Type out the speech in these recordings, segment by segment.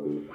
Welcome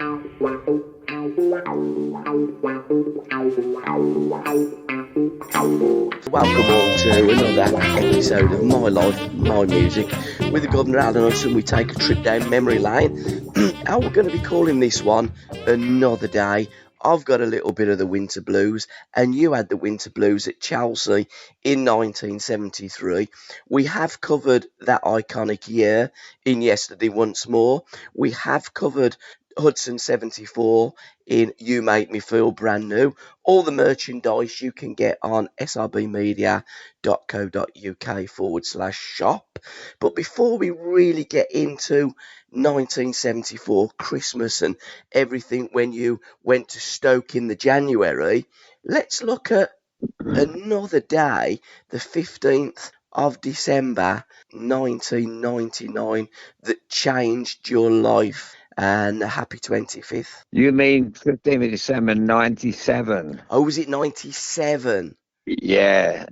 all to another episode of My Life, My Music. With the Governor Alan Hudson, we take a trip down memory lane. And we're going to be calling this one Another Day. I've got a little bit of the winter blues, and you had the winter blues at Chelsea in 1973. We have covered that iconic year in Yesterday Once More. We have covered Hudson 74 in You Make Me Feel Brand New. All the merchandise you can get on srbmedia.co.uk/shop. But before we really get into 1974 Christmas and everything when you went to Stoke in the January, let's look at another day, the 15th of December 1999, that changed your life. And happy 25th. You mean 15th of December 97? Oh, was it 97? Yeah.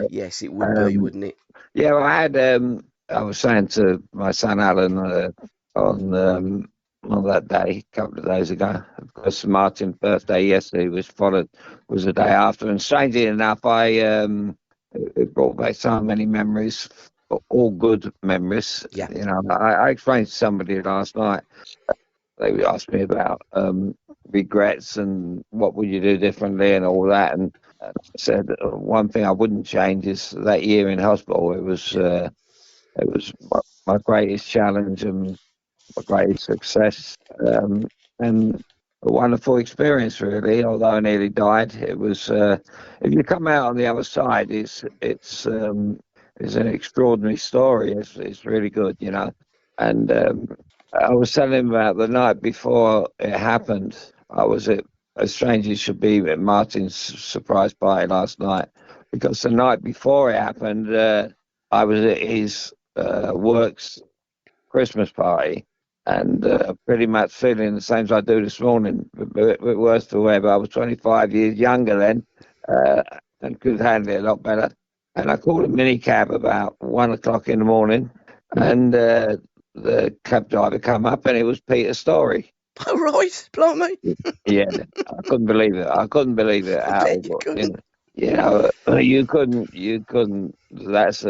Yes, it would be, wouldn't it? Yeah, well, I was saying to my son Alan on that day, a couple of days ago, because Martin's birthday yesterday was the day after. And strangely enough, it brought back so many memories, all good memories. Yeah. You know, I explained to somebody last night. They asked me about regrets and what would you do differently and all that, and I said one thing I wouldn't change is that year in hospital. It was my greatest challenge and my greatest success, and a wonderful experience really. Although I nearly died, it was. If you come out on the other side, it's an extraordinary story. It's really good, you know, and. I was telling him about the night before it happened. I was at, as strange as it should be, at Martin's surprise party last night, because the night before it happened, I was at his works Christmas party, and pretty much feeling the same as I do this morning, a bit worse for wear, but I was 25 years younger then, and could handle it a lot better. And I called a minicab about 1 o'clock in the morning, and the cab driver come up, and it was Peter Story. Oh, right, blimey. Yeah, I couldn't believe it. I couldn't believe it. You couldn't. That's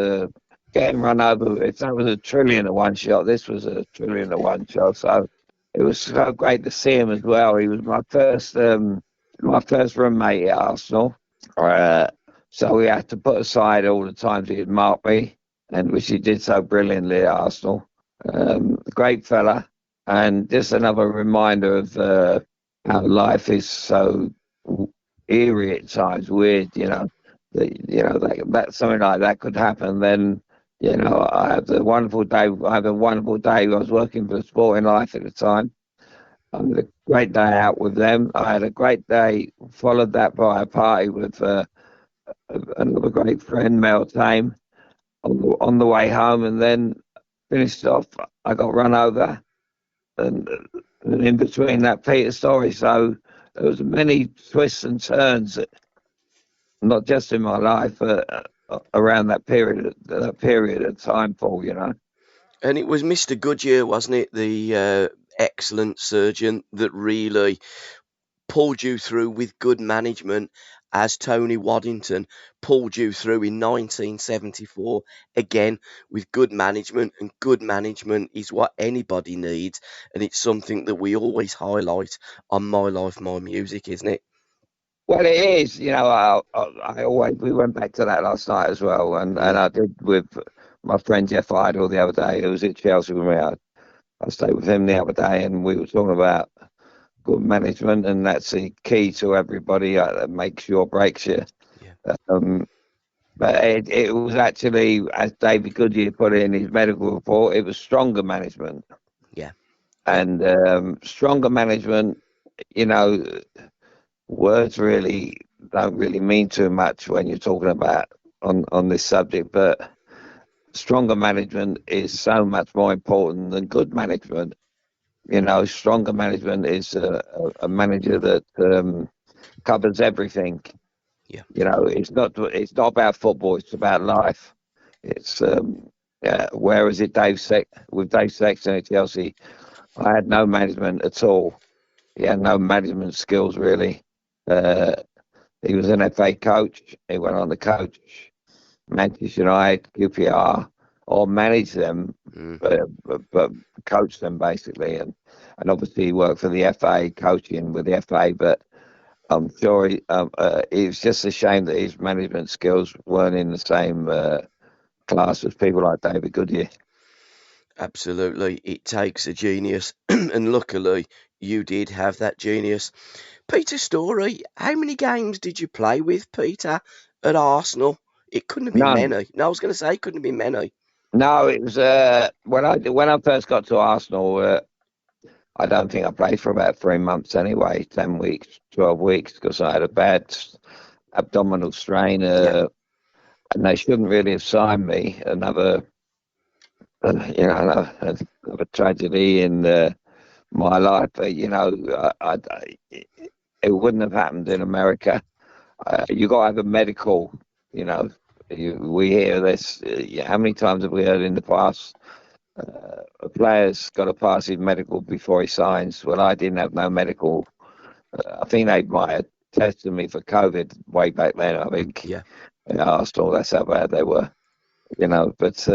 getting run over. If that was a trillion at one shot, this was a trillion at one shot. So it was so great to see him as well. He was my first roommate at Arsenal. So we had to put aside all the times he had marked me, and which he did so brilliantly at Arsenal. Great fella, and just another reminder of how life is so eerie at times, weird. You know, that something like that could happen. Then, you know, I had a wonderful day. I was working for Sporting Life at the time. I had a great day out with them. I had a great day. Followed that by a party with another great friend, Mel Tame, on the way home, and then. Finished off, I got run over, and in between that Peter Story. So there was many twists and turns, not just in my life, but around that period of time, Paul. You know. And it was Mr. Goodyear, wasn't it, the excellent surgeon that really pulled you through with good management, as Tony Waddington pulled you through in 1974, again with good management, and good management is what anybody needs, and it's something that we always highlight on My Life, My Music, isn't it? Well, it is. You know, we went back to that last night as well, and I did with my friend Jeff Idle the other day, who was at Chelsea with me. I stayed with him the other day, and we were talking about good management, and that's the key to everybody that makes you or breaks you. Yeah. But it was actually, as David Goodyear put it in his medical report, it was stronger management. Yeah. And stronger management, you know, words really don't really mean too much when you're talking about on this subject, but stronger management is so much more important than good management. You know, stronger management is a manager that covers everything. Yeah. You know, it's not about football. It's about life. It's whereas with Dave Sexton at Chelsea, I had no management at all. He had no management skills really. Uh, he was an FA coach. He went on to coach Manchester United, QPR, or manage them, Mm, but coach them basically. And obviously he worked for the FA, coaching with the FA. But I'm sure it was just a shame that his management skills weren't in the same class as people like David Goodyear. absolutely. It takes a genius, and luckily you did have that genius. Peter Story, how many games did you play with, Peter, at Arsenal? It couldn't have been None. many. No, I was going to say it couldn't have been many. No, it was when I first got to Arsenal. I don't think I played for about 3 months anyway, 10 weeks, 12 weeks, because I had a bad abdominal strain, Yeah, and they shouldn't really have signed me. Another tragedy in my life. It wouldn't have happened in America. You got to have a medical. You know, we hear this. How many times have we heard in the past? A player's got to pass his medical before he signs. Well, I didn't have no medical. I think they might have tested me for COVID way back then. I think yeah. in Arsenal, that's how bad they were. But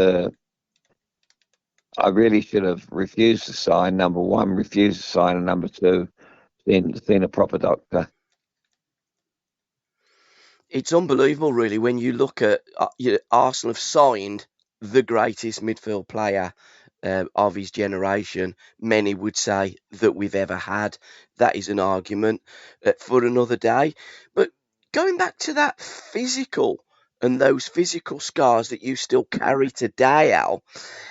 I really should have refused to sign. Number one, refused to sign, and number two, seen a proper doctor. It's unbelievable, really, when you look at Arsenal have signed the greatest midfield player of his generation. Many would say that we've ever had. That is an argument for another day. But going back to that physical and those physical scars that you still carry today, Al,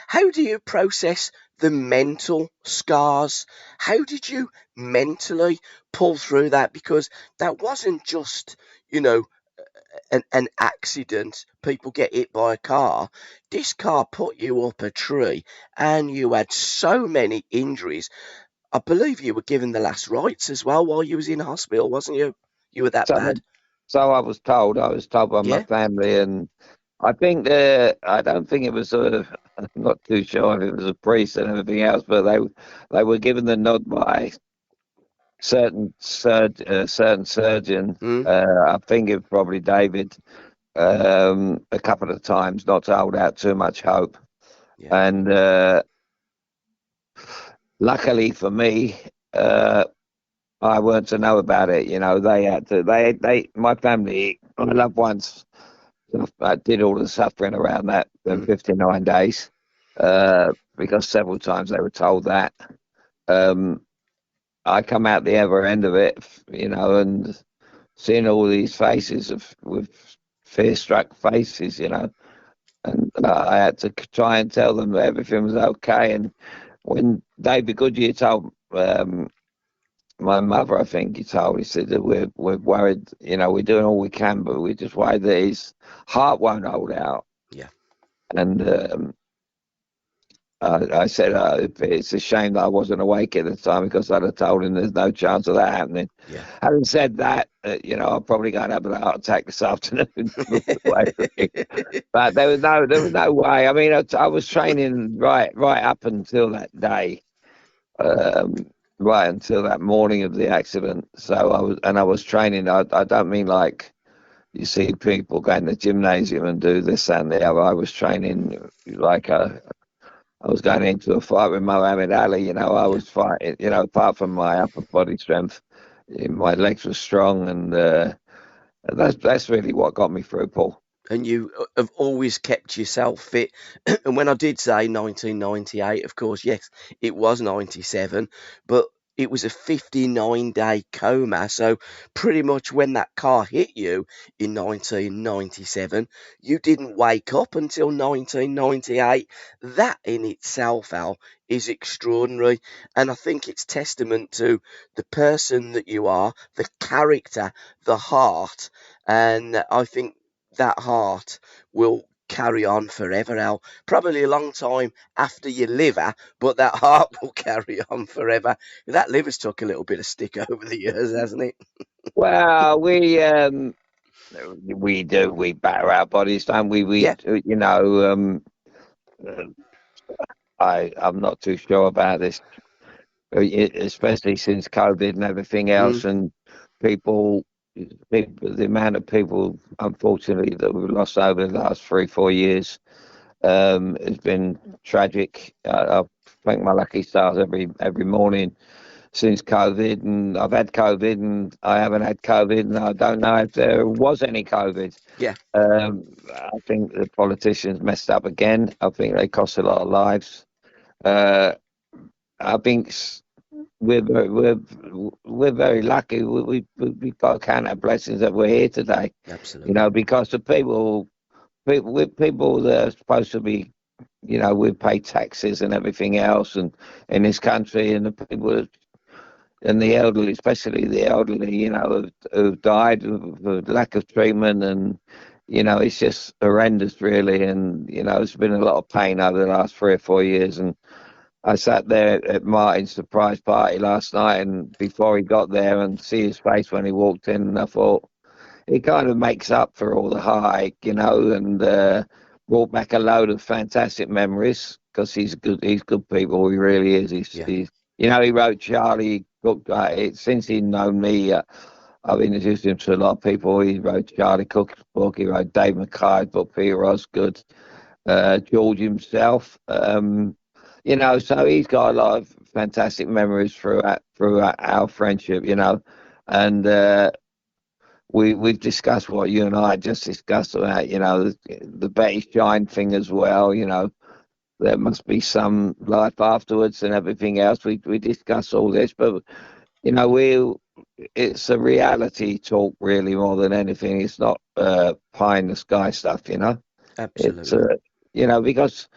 how do you process the mental scars? How did you mentally pull through that? Because that wasn't just, you know, an accident, people get hit by a car. This car put you up a tree and you had so many injuries. I believe you were given the last rites as well while you was in hospital, wasn't you? You were that So, bad. so I was told. I was told by my Yeah. family, and I think I don't think it was I'm not too sure if it was a priest and everything else, but they were given the nod by certain surgeon. Mm, I think it was probably David, a couple of times, not to hold out too much hope. yeah. And luckily for me, I weren't to know about it. They had to. My family, my loved ones, did all the suffering around that the Mm, 59 days, because several times they were told that. Um, I come out the other end of it, and seeing all these faces with fear-struck faces, and I had to try and tell them that everything was okay. And when David Goodyear told my mother, I think he told, he said that we're worried, we're doing all we can, but we're just worried that his heart won't hold out. yeah. And I said it's a shame that I wasn't awake at the time, because I'd have told him there's no chance of that happening. Yeah. Having said that, I'm probably going to have a heart attack this afternoon. But there was no way. I mean, I was training right up until that day, um, right until that morning of the accident. So I was training. I don't mean like you see people go in the gymnasium and do this and the other. I was training like I was going into a fight with Muhammad Ali. I Yeah. was fighting. Apart from my upper body strength, my legs were strong, and that's really what got me through, Paul. And you have always kept yourself fit. And when I did say 1998, of course, yes, it was 97, but it was a 59-day coma. So pretty much when that car hit you in 1997, you didn't wake up until 1998. That in itself, Al, is extraordinary. And I think it's testament to the person that you are, the character, the heart. And I think that heart will carry on forever, Al. Probably a long time after your liver, but that heart will carry on forever. That liver's took a little bit of stick over the years, hasn't it? Well, we batter our bodies, don't we? Yeah, Uh, I'm not too sure about this especially since COVID and everything Mm, else, and people, the amount of people, unfortunately, that we've lost over the last 3, 4 years has been tragic. I thank my lucky stars every morning since COVID, and I've had COVID, and I haven't had COVID, and I don't know if there was any COVID. yeah, I think the politicians messed up again. I think they cost a lot of lives. Uh, I think we're very lucky. We've got to count our blessings that we're here today. absolutely. Because the people that are supposed to be, we pay taxes and everything else, and in this country, and the people and the elderly, especially the elderly, who've died of lack of treatment, and it's just horrendous, really. And it's been a lot of pain over the last 3 or 4 years, and I sat there at Martin's surprise party last night, and before he got there, and see his face when he walked in, and I thought he kind of makes up for all the heartache, and brought back a load of fantastic memories because he's good. He's good people. He really is. Yeah, He wrote Charlie Cook. Since he'd known me, I've introduced him to a lot of people. He wrote Charlie Cook's book. He wrote Dave McKay's book, Peter Osgood, George himself. So he's got a lot of fantastic memories throughout our friendship. And we've discussed what you and I just discussed about. The Betty Shine thing as well. There must be some life afterwards and everything else. We discuss all this, but we it's a reality talk really more than anything. It's not pie in the sky stuff. It's absolutely. because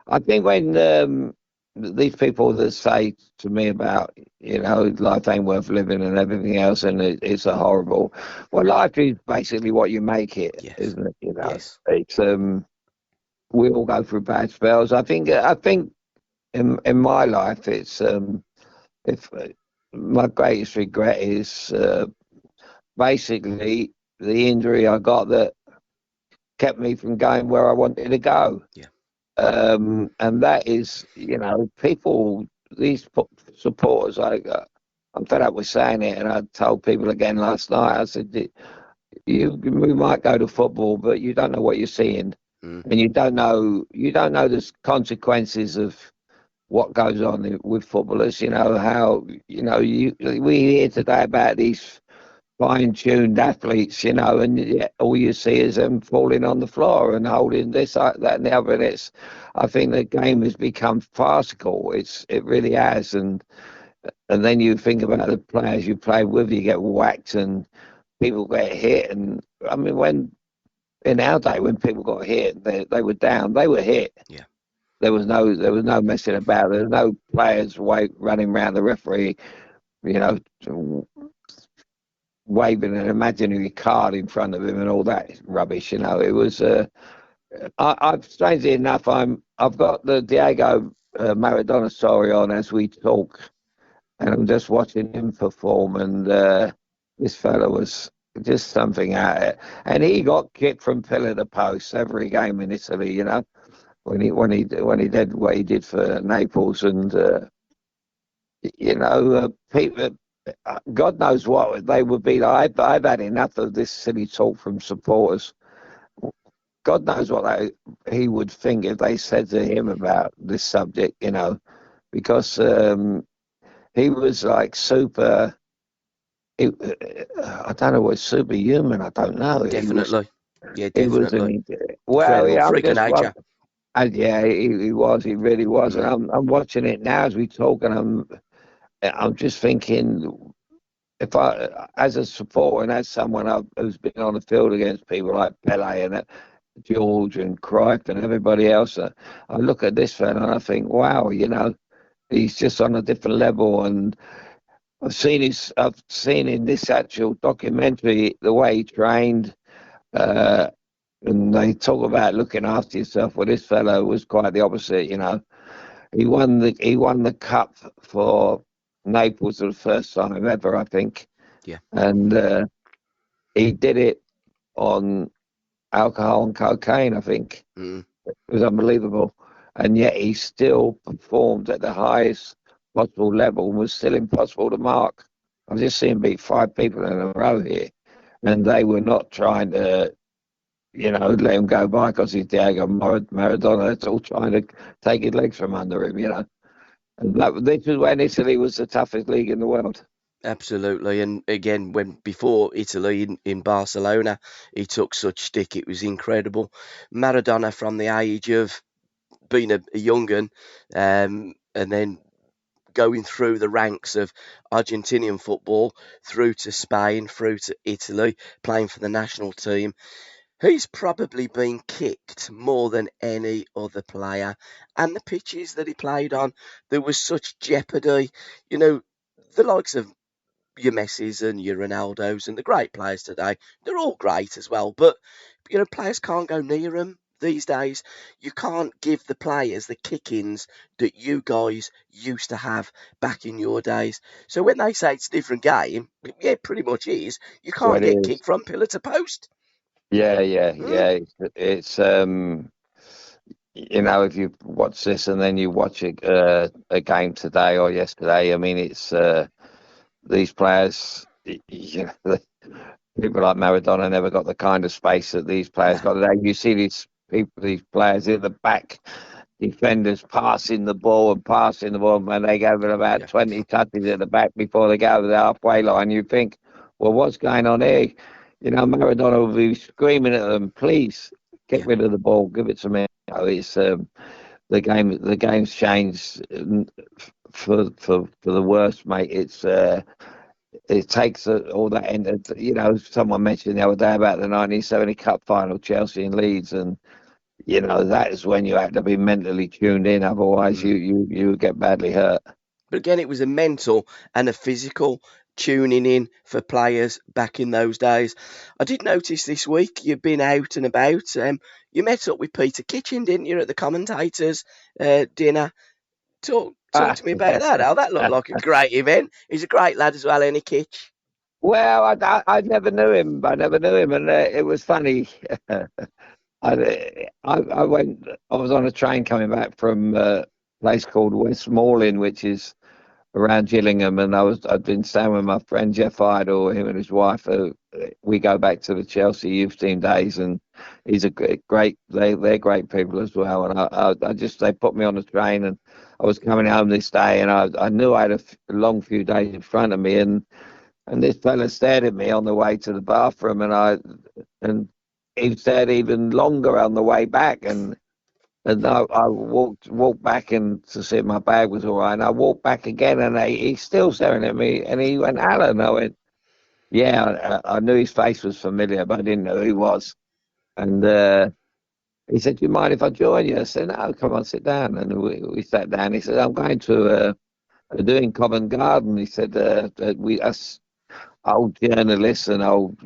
I think when these people that say to me about, life ain't worth living and everything else, and it's a horrible. Well, life is basically what you make it, Yes, isn't it? yes, It's we all go through bad spells. I think in my life, it's if my greatest regret is basically the injury I got that kept me from going where I wanted to go. yeah, And that is, people, these supporters, I'm fed up with saying it, and I told people again last night. I said, we might go to football, but you don't know what you're seeing, mm, and you don't know the consequences of what goes on with footballers. How we hear today about these fine-tuned athletes, and yet all you see is them falling on the floor and holding this, that, and the other. And I think the game has become farcical. It really has. And then you think about the players you play with, you get whacked and people get hit. And I mean, when in our day, when people got hit, they were down, they were hit. yeah, There was no messing about. There was no players running around the referee, you know, waving an imaginary card in front of him and all that rubbish. It was. I've strangely enough, I've got the Diego Maradona story on as we talk, and I'm just watching him perform, and this fella was just something out of it, and he got kicked from pillar to post every game in Italy. When he did what he did for Naples, and people. God knows what they would be like. I've had enough of this silly talk from supporters. God knows what he would think if they said to him about this subject, because he was like super. I don't know what superhuman. I don't know. He was. definitely. Yeah, He was. definitely. Well, Incredible yeah. I'm freak of just one. nature. And yeah, he was. He really was. And Mm, I'm watching it now as we talk, and I'm just thinking. If as a supporter and as someone who's been on the field against people like Pele and George and Cruyff and everybody else, I look at this fella and I think, wow, he's just on a different level. And I've seen in this actual documentary the way he trained, uh, and they talk about looking after yourself. Well, this fellow was quite the opposite. He won the cup for Naples for the first time ever, I think, yeah, and he did it on alcohol and cocaine, I think. mm, It was unbelievable. And yet he still performed at the highest possible level and was still impossible to mark. I've just seen him beat 5 people in a row here, and they were not trying to, let him go by because he's Diego Maradona. It's all trying to take his legs from under him. And this was when Italy was the toughest league in the world. Absolutely, and again, when before Italy in Barcelona, he took such stick, it was incredible. Maradona from the age of being a young un, and then going through the ranks of Argentinian football through to Spain, through to Italy, playing for the national team. He's probably been kicked more than any other player. And the pitches that he played on, there was such jeopardy. You know, the likes of your Messis and your Ronaldos and the great players today, they're all great as well. But, players can't go near them these days. You can't give the players the kick-ins that you guys used to have back in your days. So when they say it's a different game, yeah, it pretty much is. You So can't it get is. kicked from pillar to post. Yeah, yeah, Mm, yeah. It's if you watch this and then you watch a game today or yesterday, I mean, it's these players. People like Maradona never got the kind of space that these players no, got today. You see these players in the back, defenders passing the ball, and they go over about yeah, 20 touches at the back before they go over the halfway line. You think, well, what's going on here? Maradona will be screaming at them, please get yeah. rid of the ball, give it to me. It's the game. The game's changed for the worst, mate. It takes all that end. Someone mentioned the other day about the 1970 Cup final, Chelsea and Leeds, and that is when you have to be mentally tuned in. Otherwise, Mm. you get badly hurt. But again, it was a mental and a physical tuning in for players back in those days. I did notice this week you've been out and about. You met up with Peter Kitchen, didn't you, at the commentators' dinner? Talk Ah, to me about that. How that looked like a great event. He's a great lad as well, ain't he, Kitch? well, I never knew him. I never knew him, and it was funny. I went. I was on a train coming back from a place called Westmoreland, which is around Gillingham, and I'd been staying with my friend Jeff Idle, him and his wife. We go back to the Chelsea youth team days, and he's a great. They're great people as well. And they put me on the train, and I was coming home this day, and I knew I had a long few days in front of me, and this fella stared at me on the way to the bathroom, and he stared even longer on the way back, and I walked back and to see if my bag was all right. And I walked back again, and he's still staring at me. And he went, "Alan." I went, "Yeah." I knew his face was familiar, but I didn't know who he was. And he said, "Do you mind if I join you?" I said, "No, come on, sit down." And we sat down. He said, "I'm going to doing Covent Garden." He said, "We us old journalists and old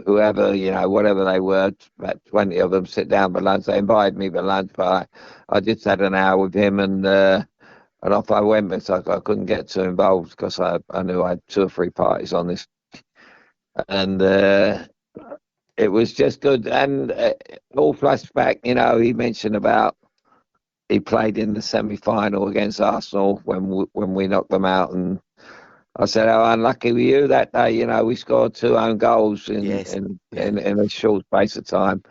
whoever, whatever they were, about 20 of them sit down for lunch. They invited me for lunch, but I just had an hour with him and off I went, but I couldn't get too involved because I knew I had 2 or 3 parties on this. And it was just good. And all flashback, he mentioned about he played in the semi-final against Arsenal when we knocked them out, and I said, "How unlucky were you that day? We scored 2 own goals in Yes. in Yeah. in, in a short space of time,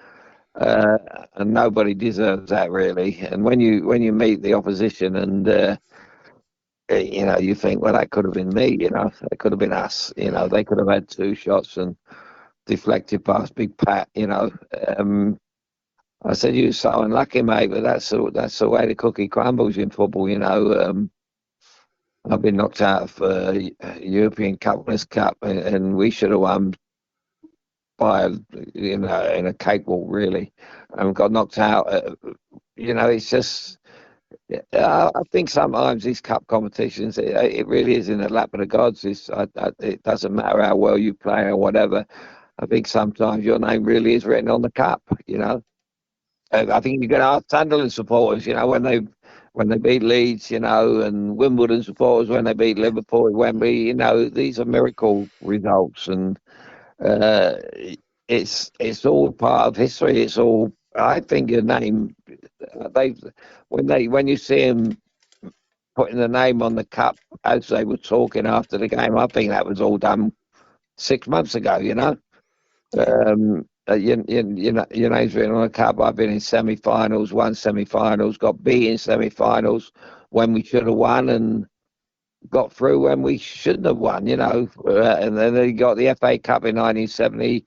uh, and nobody deserves that really. And when you meet the opposition, and you think, well, that could have been me. That could have been us. Mm. They could have had 2 shots and deflected past Big Pat. Um, I said, you're so unlucky, mate. But that's the way the cookie crumbles in football. I've been knocked out of European Cup, Winners' Cup, and we should have won by in a cakewalk, really, and got knocked out. It's just I think sometimes these cup competitions, it really is in the lap of the gods. It doesn't matter how well you play or whatever. I think sometimes your name really is written on the cup. I think you can ask Sunderland supporters, when they beat Leeds, and Wimbledon supporters when they beat Yeah. Liverpool at Wembley. These are miracle results, and uh, it's all part of history. It's all. I think your name. They when you see them putting the name on the cup as they were talking after the game. I think that was all done 6 months ago. Yeah, yeah, Your name's written on a cup. I've been in semi-finals, won semi-finals, got beat in semi-finals when we should have won, and got through when we shouldn't have won. And then they got the FA Cup in 1970.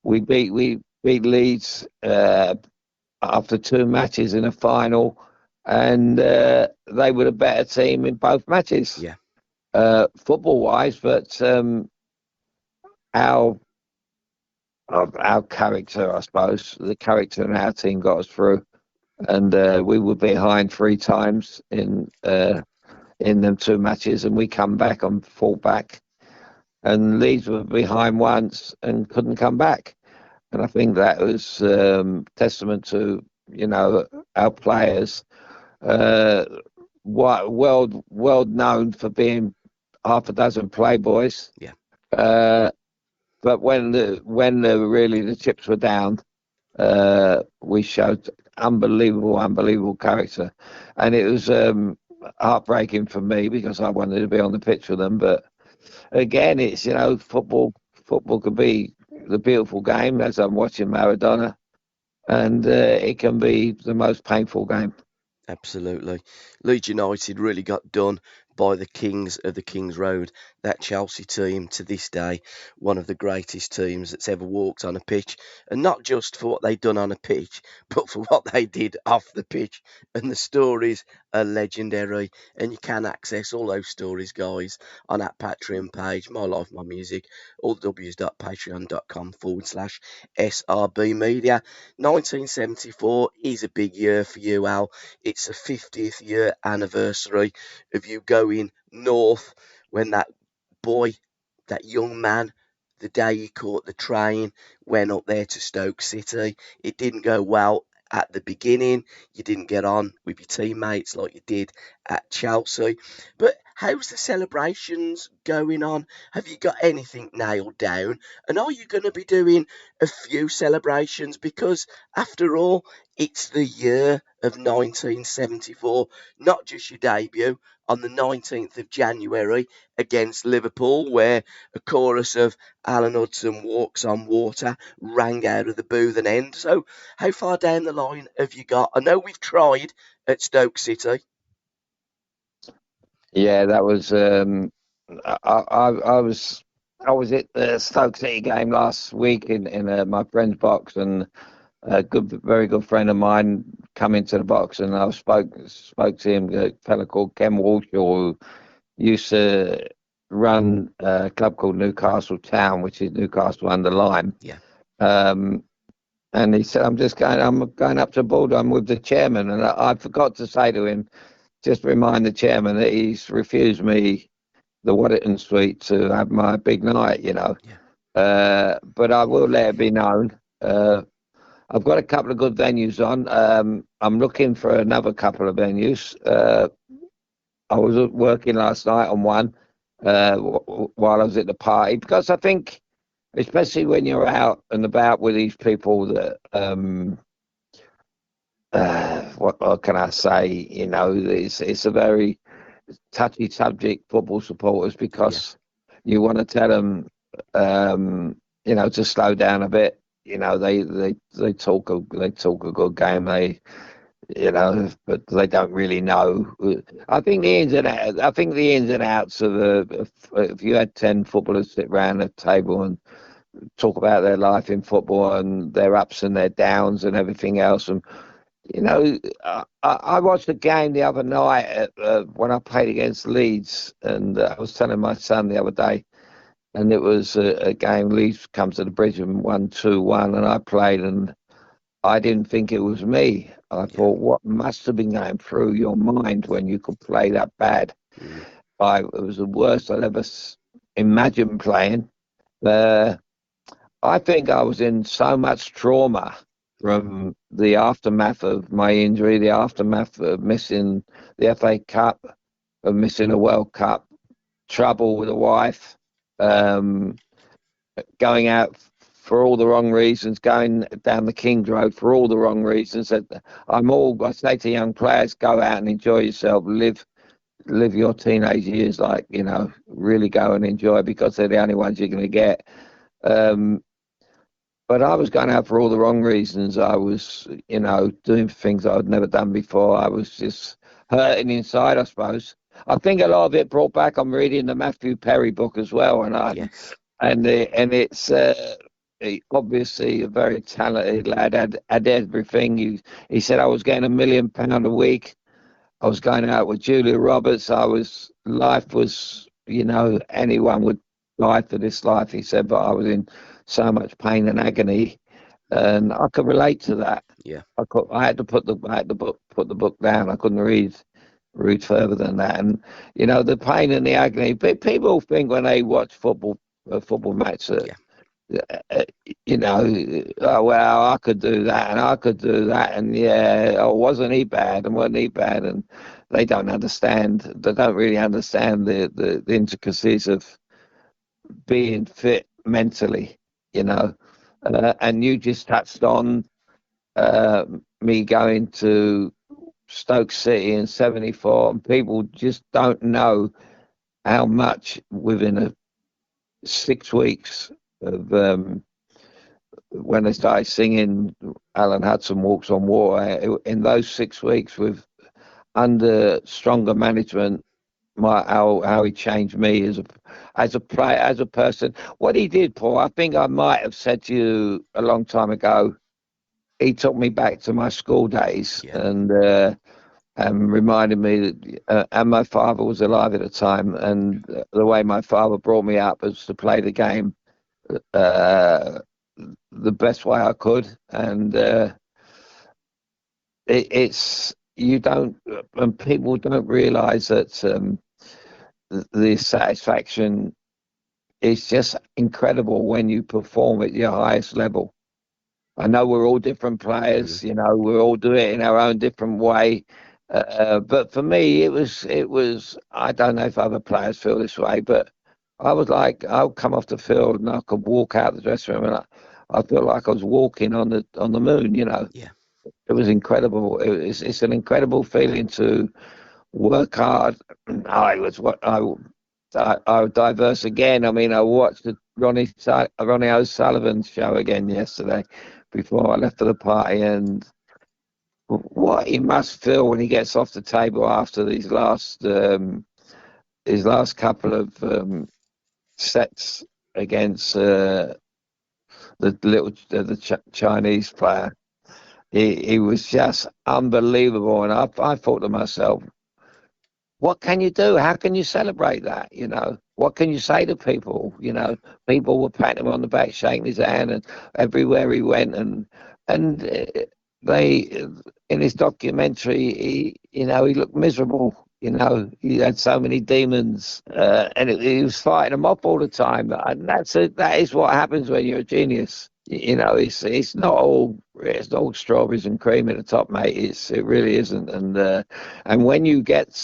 We beat Leeds after 2 matches in a final, and they were the better team in both matches, yeah, football wise. But our our character, I suppose, the character in our team got us through, and we were behind 3 times in them 2 matches, and we come back and fought back. And Leeds were behind once and couldn't come back. And I think that was testament to our players, uh, world known for being half a dozen playboys. yeah. Uh, but really the chips were down, we showed unbelievable character, and it was heartbreaking for me because I wanted to be on the pitch with them. But again, it's football. Football could be the beautiful game as I'm watching Maradona, and it can be the most painful game. Absolutely. Leeds United really got done by the Kings of the Kings Road. That Chelsea team, to this day, one of the greatest teams that's ever walked on a pitch. And not just for what they'd done on a pitch, but for what they did off the pitch. And the stories are legendary. And you can access all those stories, guys, on our Patreon page, My Life, My Music, all w's.patreon.com/SRB Media. 1974 is a big year for you, Al. It's the 50th year anniversary of you going north when boy, that young man, the day he caught the train, went up there to Stoke City. It didn't go well at the beginning. You didn't get on with your teammates like you did at Chelsea. But how's the celebrations going on? Have you got anything nailed down? And are you going to be doing a few celebrations? Because after all, it's the year of 1974, not just your debut on the 19th of January against Liverpool, where a chorus of Alan Hudson Walks on Water rang out of the booth end. So, how far down the line have you got? I know we've tried at Stoke City. Yeah, that was. I was at the Stoke City game last week in my friend's box, and very good friend of mine come into the box, and I spoke to him, a fella called Ken Walsh, who used to run a club called Newcastle Town, which is Newcastle under Lyme. Yeah, Um, and he said, I'm going up to Bordeaux. I'm with the chairman, and I forgot to say to him, just remind the chairman that he's refused me the Waddington Suite to have my big night. yeah, But I will let it be known. I've got a couple of good venues on. I'm looking for another couple of venues. I was working last night on one while I was at the party, because I think, especially when you're out and about with these people that, what can I say? It's a very touchy subject, football supporters, yeah, because you want to tell them, to slow down a bit. They talk a good game. But they don't really know. I think the ins and outs of if you had 10 footballers sit around a table and talk about their life in football and their ups and their downs and everything else, and I watched a game the other night when I played against Leeds, and I was telling my son the other day, and it was a game. Leeds come to the bridge and won 2-1, and I played, and I didn't think it was me. I yeah. thought, what must have been going through your mind when you could play that bad? Mm, It was the worst I'd ever imagined playing. Uh, I think I was in so much trauma from the aftermath of my injury, the aftermath of missing the FA Cup, of missing a World Cup, trouble with a wife, um, going out for all the wrong reasons, going down the King's Road for all the wrong reasons. I say to young players, go out and enjoy yourself, live your teenage years like, really go and enjoy, because they're the only ones you're going to get. But I was going out for all the wrong reasons. I was, doing things I'd never done before. I was just hurting inside, I suppose. I think a lot of it brought back. I'm reading the Matthew Perry book as well, Yes. and it's obviously a very talented lad. Had everything. He said I was getting £1 million a week. I was going out with Julia Roberts. Life was, anyone would die for this life, he said, but I was in so much pain and agony, and I could relate to that. Yeah. I had to put the book down. I couldn't read further than that, and the pain and the agony. But people think when they watch a football match that Yeah. Oh, well, I could do that and I could do that, and wasn't he bad and wasn't he bad, and they don't really understand the intricacies of being fit mentally, and you just touched on me going to Stoke City in '74, and people just don't know how much within 6 weeks of when they started singing Alan Hudson Walks on Water, in those 6 weeks, with under stronger management, how he changed me as a player, as a person. What he did, Paul, I think I might have said to you a long time ago. He took me back to my school days, Yeah. and reminded me that, and my father was alive at the time, and the way my father brought me up was to play the game the best way I could, and it's you don't, and people don't realise that the satisfaction is just incredible when you perform at your highest level. I know we're all different players, we all do it in our own different way. But for me, it was. I don't know if other players feel this way, but I was like, I'll come off the field and I could walk out the dressing room, and I felt like I was walking on the moon. Yeah. It was incredible. It's an incredible feeling to work hard. I diverse again. I mean, I watched the Ronnie O'Sullivan show again yesterday before I left for the party, and what he must feel when he gets off the table after his last couple of sets against the Chinese player. He was just unbelievable, and I thought to myself, what can you do? How can you celebrate that? What can you say to people? People were patting him on the back, shaking his hand, and everywhere he went, and they, in his documentary, he looked miserable. He had so many demons, and he was fighting them off all the time. And that is what happens when you're a genius. It's not all strawberries and cream at the top, mate. It really isn't. And when you get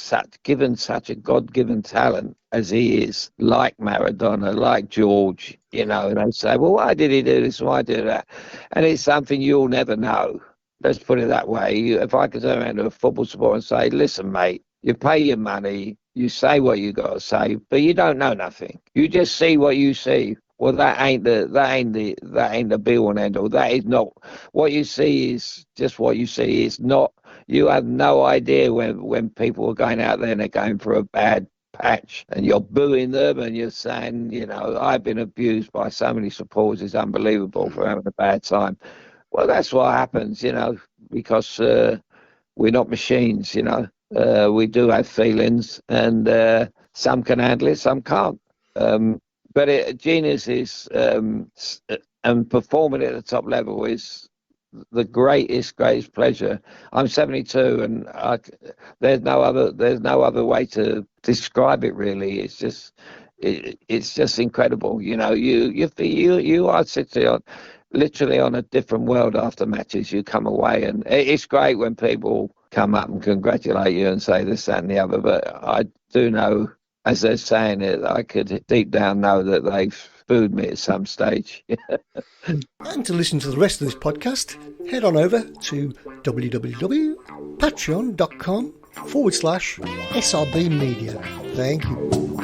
given such a God-given talent as he is, like Maradona, like George, and they say, well, why did he do this? Why did that? And it's something you'll never know. Let's put it that way. If I could turn around to a football supporter and say, listen, mate, you pay your money, you say what you got to say, but you don't know nothing. You just see what you see. Well, that ain't the be all and end all. That is not what you see. Is just what you see. It's not. You have no idea when people are going out there and they're going for a bad patch, and you're booing them and you're saying, I've been abused by so many supporters. It's unbelievable for having a bad time. Well, that's what happens, because we're not machines, we do have feelings, and some can handle it, some can't. But genius is, and performing at the top level is the greatest pleasure. I'm 72, and there's no other way to describe it. Really, it's just incredible. You are sitting literally on a different world after matches. You come away, and it's great when people come up and congratulate you and say this, that, and the other. But I do know, as they're saying it, I could deep down know that they've booed me at some stage. And to listen to the rest of this podcast, head on over to www.patreon.com facebook.com/SRB Media. Thank you.